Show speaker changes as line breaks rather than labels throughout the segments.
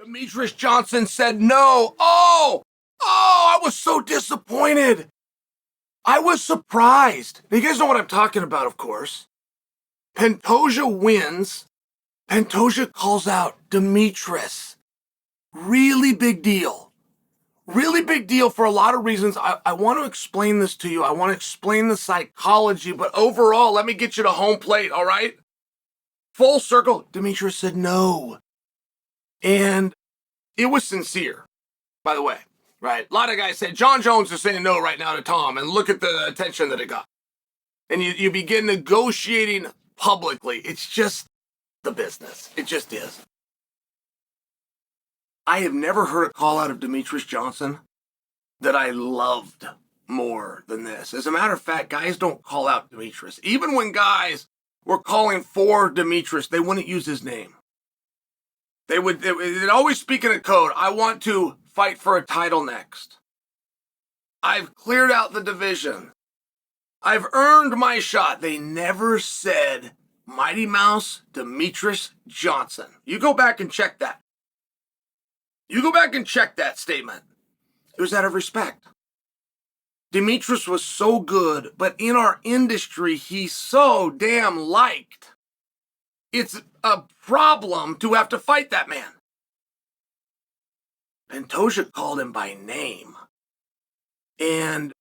Demetrious Johnson said no. I was so disappointed. I was surprised. Now, you guys know what I'm talking about, of course. Pantoja wins. Pantoja calls out Demetrious. Really big deal. Really big deal for a lot of reasons. I want to explain this to you. I want to explain the psychology, but overall, let me get you to home plate, all right? Full circle, Demetrious said no. And it was sincere, by the way, right? A lot of guys said, Jon Jones is saying no right now to Tom, and look at the attention that it got. And you begin negotiating publicly. It's just the business. It just is. I have never heard a call out of Demetrious Johnson that I loved more than this. As a matter of fact, guys don't call out Demetrious. Even when guys were calling for Demetrious, they wouldn't use his name. They'd always speak in a code. I want to fight for a title next. I've cleared out the division. I've earned my shot. They never said Mighty Mouse Demetrious Johnson. You go back and check that. You go back and check that statement. It was out of respect. Demetrious was so good, but in our industry, he's so damn liked. It's a problem to have to fight that man. Pantoja called him by name. And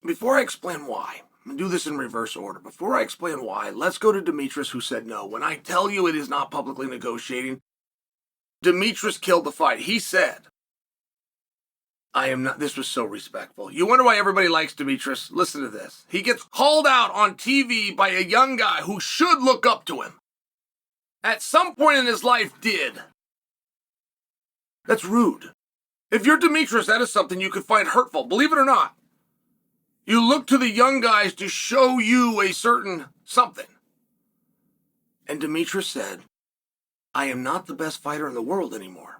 before I explain why, I'm going to do this in reverse order. Before I explain why, let's go to Demetrious, who said no. When I tell you it is not publicly negotiating, Demetrious killed the fight. He said, I am not, this was so respectful. You wonder why everybody likes Demetrious? Listen to this. He gets called out on TV by a young guy who should look up to him. At some point in his life did. That's rude. If you're Demetrious, that is something you could find hurtful. Believe it or not. You look to the young guys to show you a certain something. And Demetrious said, I am not the best fighter in the world anymore.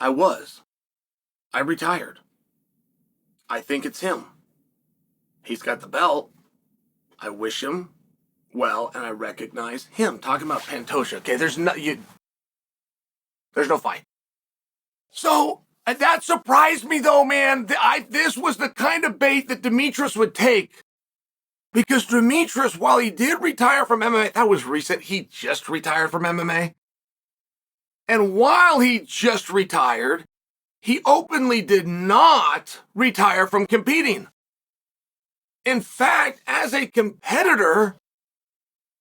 I was. I retired. I think it's him. He's got the belt. I wish him well, and I recognize him. Talking about Pantoja. Okay, there's no fight. So that surprised me, though, man. This was the kind of bait that Demetrious would take. Because Demetrious, while he did retire from MMA, that was recent, he just retired from MMA. And while he just retired, he openly did not retire from competing. In fact, as a competitor,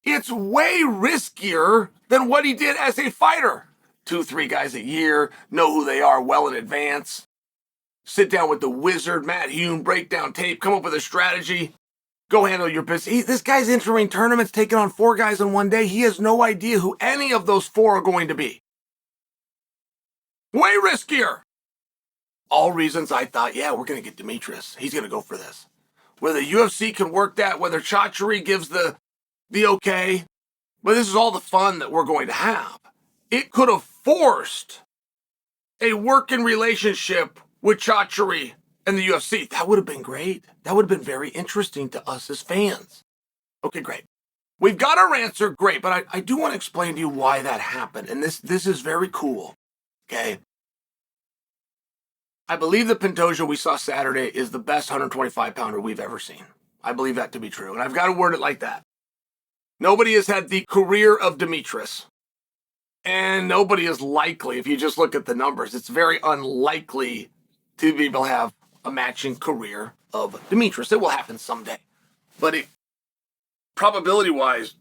it's way riskier than what he did as a fighter. 2-3 guys a year, know who they are well in advance. Sit down with the wizard, Matt Hume, break down tape, come up with a strategy. Go handle your business. This guy's entering tournaments, taking on 4 guys in one day. He has no idea who any of those 4 are going to be. Way riskier. All reasons I thought, yeah, we're going to get Demetrious. He's going to go for this. Whether UFC can work that, whether Chachery gives the okay, but this is all the fun that we're going to have. It could have forced a working relationship with Chachery and the UFC. That would have been great. That would have been very interesting to us as fans. Okay, great. We've got our answer, great, but I do want to explain to you why that happened, and this is very cool, okay? I believe the Pantoja we saw Saturday is the best 125-pounder we've ever seen. I believe that to be true, and I've got to word it like that. Nobody has had the career of Demetrious, and nobody is likely, if you just look at the numbers, it's very unlikely to be able to have a matching career of Demetrious. It will happen someday. But it, probability-wise,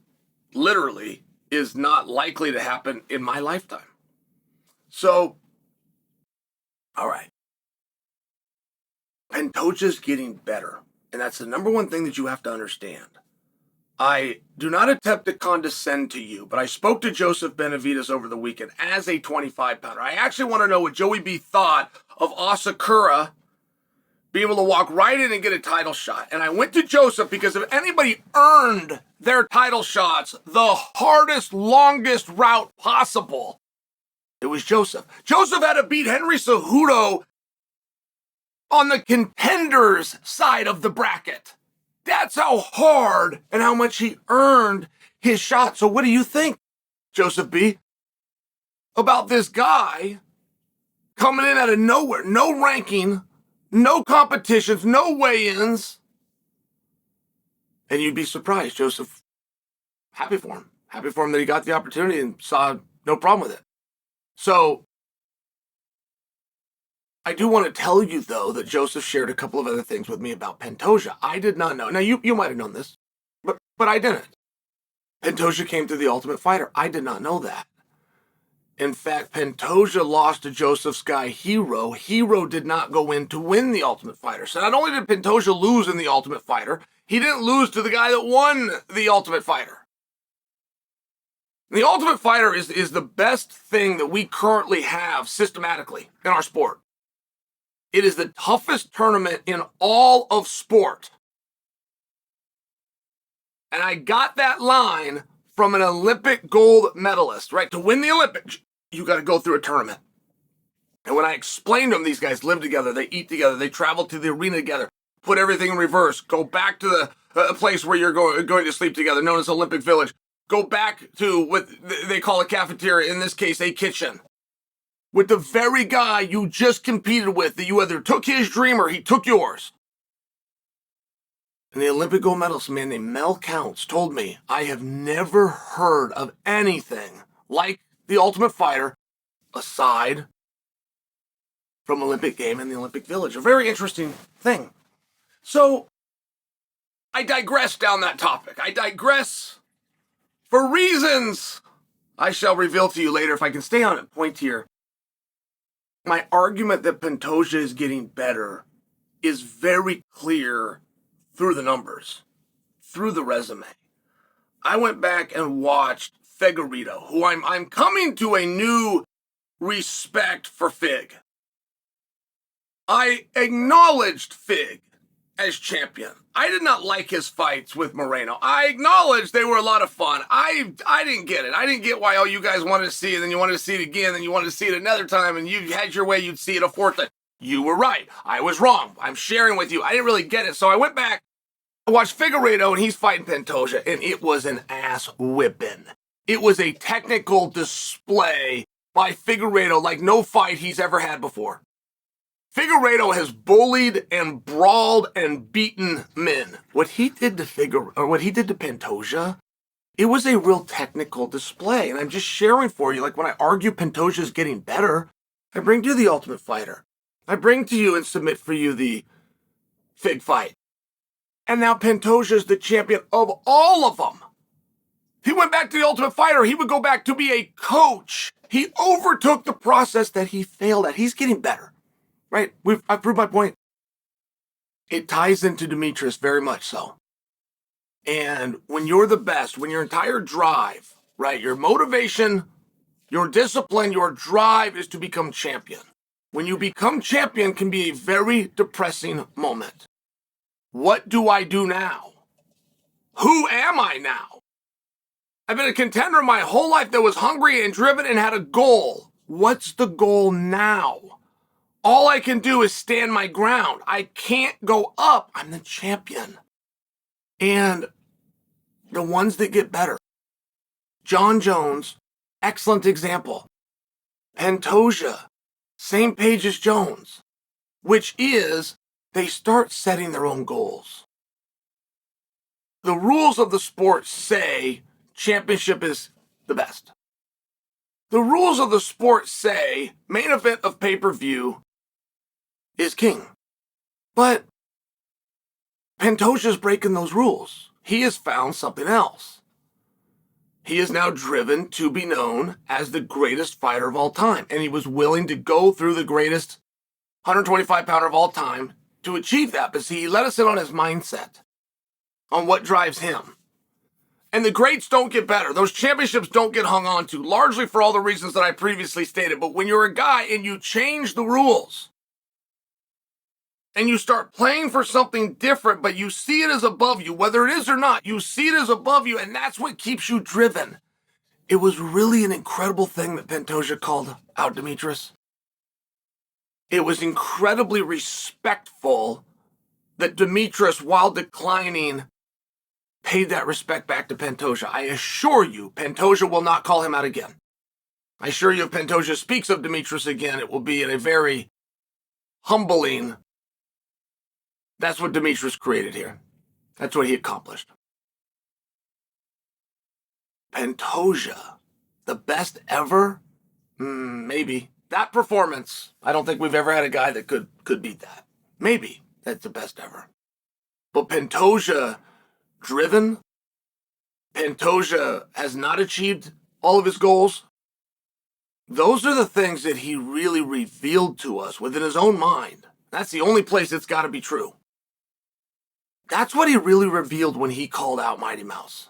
literally, is not likely to happen in my lifetime. So, all right. Pantoja's getting better. And that's the number one thing that you have to understand. I do not attempt to condescend to you, but I spoke to Joseph Benavidez over the weekend as a 25-pounder. I actually want to know what Joey B thought of Asakura being able to walk right in and get a title shot. And I went to Joseph because if anybody earned their title shots the hardest, longest route possible, it was Joseph. Joseph had to beat Henry Cejudo on the contenders side of the bracket. That's how hard and how much he earned his shot. So what do you think, Joseph B? about this guy coming in out of nowhere, no ranking, no competitions, no weigh-ins. And you'd be surprised, Joseph. Happy for him. Happy for him that he got the opportunity and saw no problem with it. So I do want to tell you, though, that Joseph shared a couple of other things with me about Pantoja. I did not know. Now, you might have known this, but I didn't. Pantoja came to the Ultimate Fighter. I did not know that. In fact, Pantoja lost to Joseph's guy, Hero. Hero did not go in to win the Ultimate Fighter. So not only did Pantoja lose in the Ultimate Fighter, he didn't lose to the guy that won the Ultimate Fighter. The Ultimate Fighter is the best thing that we currently have systematically in our sport. It is the toughest tournament in all of sport. And I got that line from an Olympic gold medalist, right? To win the Olympics, you got to go through a tournament. And when I explained to them, these guys live together, they eat together, they travel to the arena together, put everything in reverse, go back to the place where you're going to sleep together, known as Olympic Village. Go back to what they call a cafeteria, in this case, a kitchen, with the very guy you just competed with, that you either took his dream or he took yours. And the Olympic gold medalist, a man named Mel Counts, told me, I have never heard of anything like the Ultimate Fighter aside from Olympic Game and the Olympic Village. A very interesting thing. So I digress down that topic. I digress for reasons I shall reveal to you later if I can stay on point here. My argument that Pantoja is getting better is very clear through the numbers, through the resume. I went back and watched Figueiredo, who I'm coming to a new respect for Fig. I acknowledged Fig as champion. I did not like his fights with Moreno. I acknowledged they were a lot of fun. I didn't get it. I didn't get why, you guys wanted to see it, then you wanted to see it again, then you wanted to see it another time, and you had your way, you'd see it a fourth time. You were right. I was wrong. I'm sharing with you. I didn't really get it. So I went back, I watched Figueiredo, and he's fighting Pantoja, and it was an ass whipping. It was a technical display by Figueiredo like no fight he's ever had before. Figueiredo has bullied and brawled and beaten men. What he did to Pantoja, it was a real technical display. And I'm just sharing for you, like when I argue Pantoja's getting better, I bring to you the Ultimate Fighter. I bring to you and submit for you the Fig fight. And now Pantoja's the champion of all of them. He went back to the Ultimate Fighter. He would go back to be a coach. He overtook the process that he failed at. He's getting better. Right? I've proved my point. It ties into Demetrious very much so. And when you're the best, when your entire drive, right, your motivation, your discipline, your drive is to become champion. When you become champion can be a very depressing moment. What do I do now? Who am I now? I've been a contender my whole life that was hungry and driven and had a goal. What's the goal now? All I can do is stand my ground. I can't go up. I'm the champion. And the ones that get better. Jon Jones, excellent example. Pantoja, same page as Jones, which is they start setting their own goals. The rules of the sport say championship is the best. The rules of the sport say main event of pay-per-view is king. But Pantoja's breaking those rules. He has found something else. He is now driven to be known as the greatest fighter of all time. And he was willing to go through the greatest 125-pounder of all time to achieve that. But see, he let us in on his mindset, on what drives him. And the greats don't get better. Those championships don't get hung on to, largely for all the reasons that I previously stated. But when you're a guy and you change the rules, and you start playing for something different, but you see it as above you, whether it is or not, you see it as above you, and that's what keeps you driven. It was really an incredible thing that Pantoja called out Demetrious. It was incredibly respectful that Demetrious, while declining, paid that respect back to Pantoja. I assure you, Pantoja will not call him out again. I assure you, if Pantoja speaks of Demetrious again, it will be in a very humbling. That's what Demetrious created here. That's what he accomplished. Pantoja, the best ever? Maybe. That performance, I don't think we've ever had a guy that could beat that. Maybe that's the best ever. But Pantoja, driven. Pantoja has not achieved all of his goals. Those are the things that he really revealed to us within his own mind. That's the only place it's got to be true. That's what he really revealed when he called out Mighty Mouse.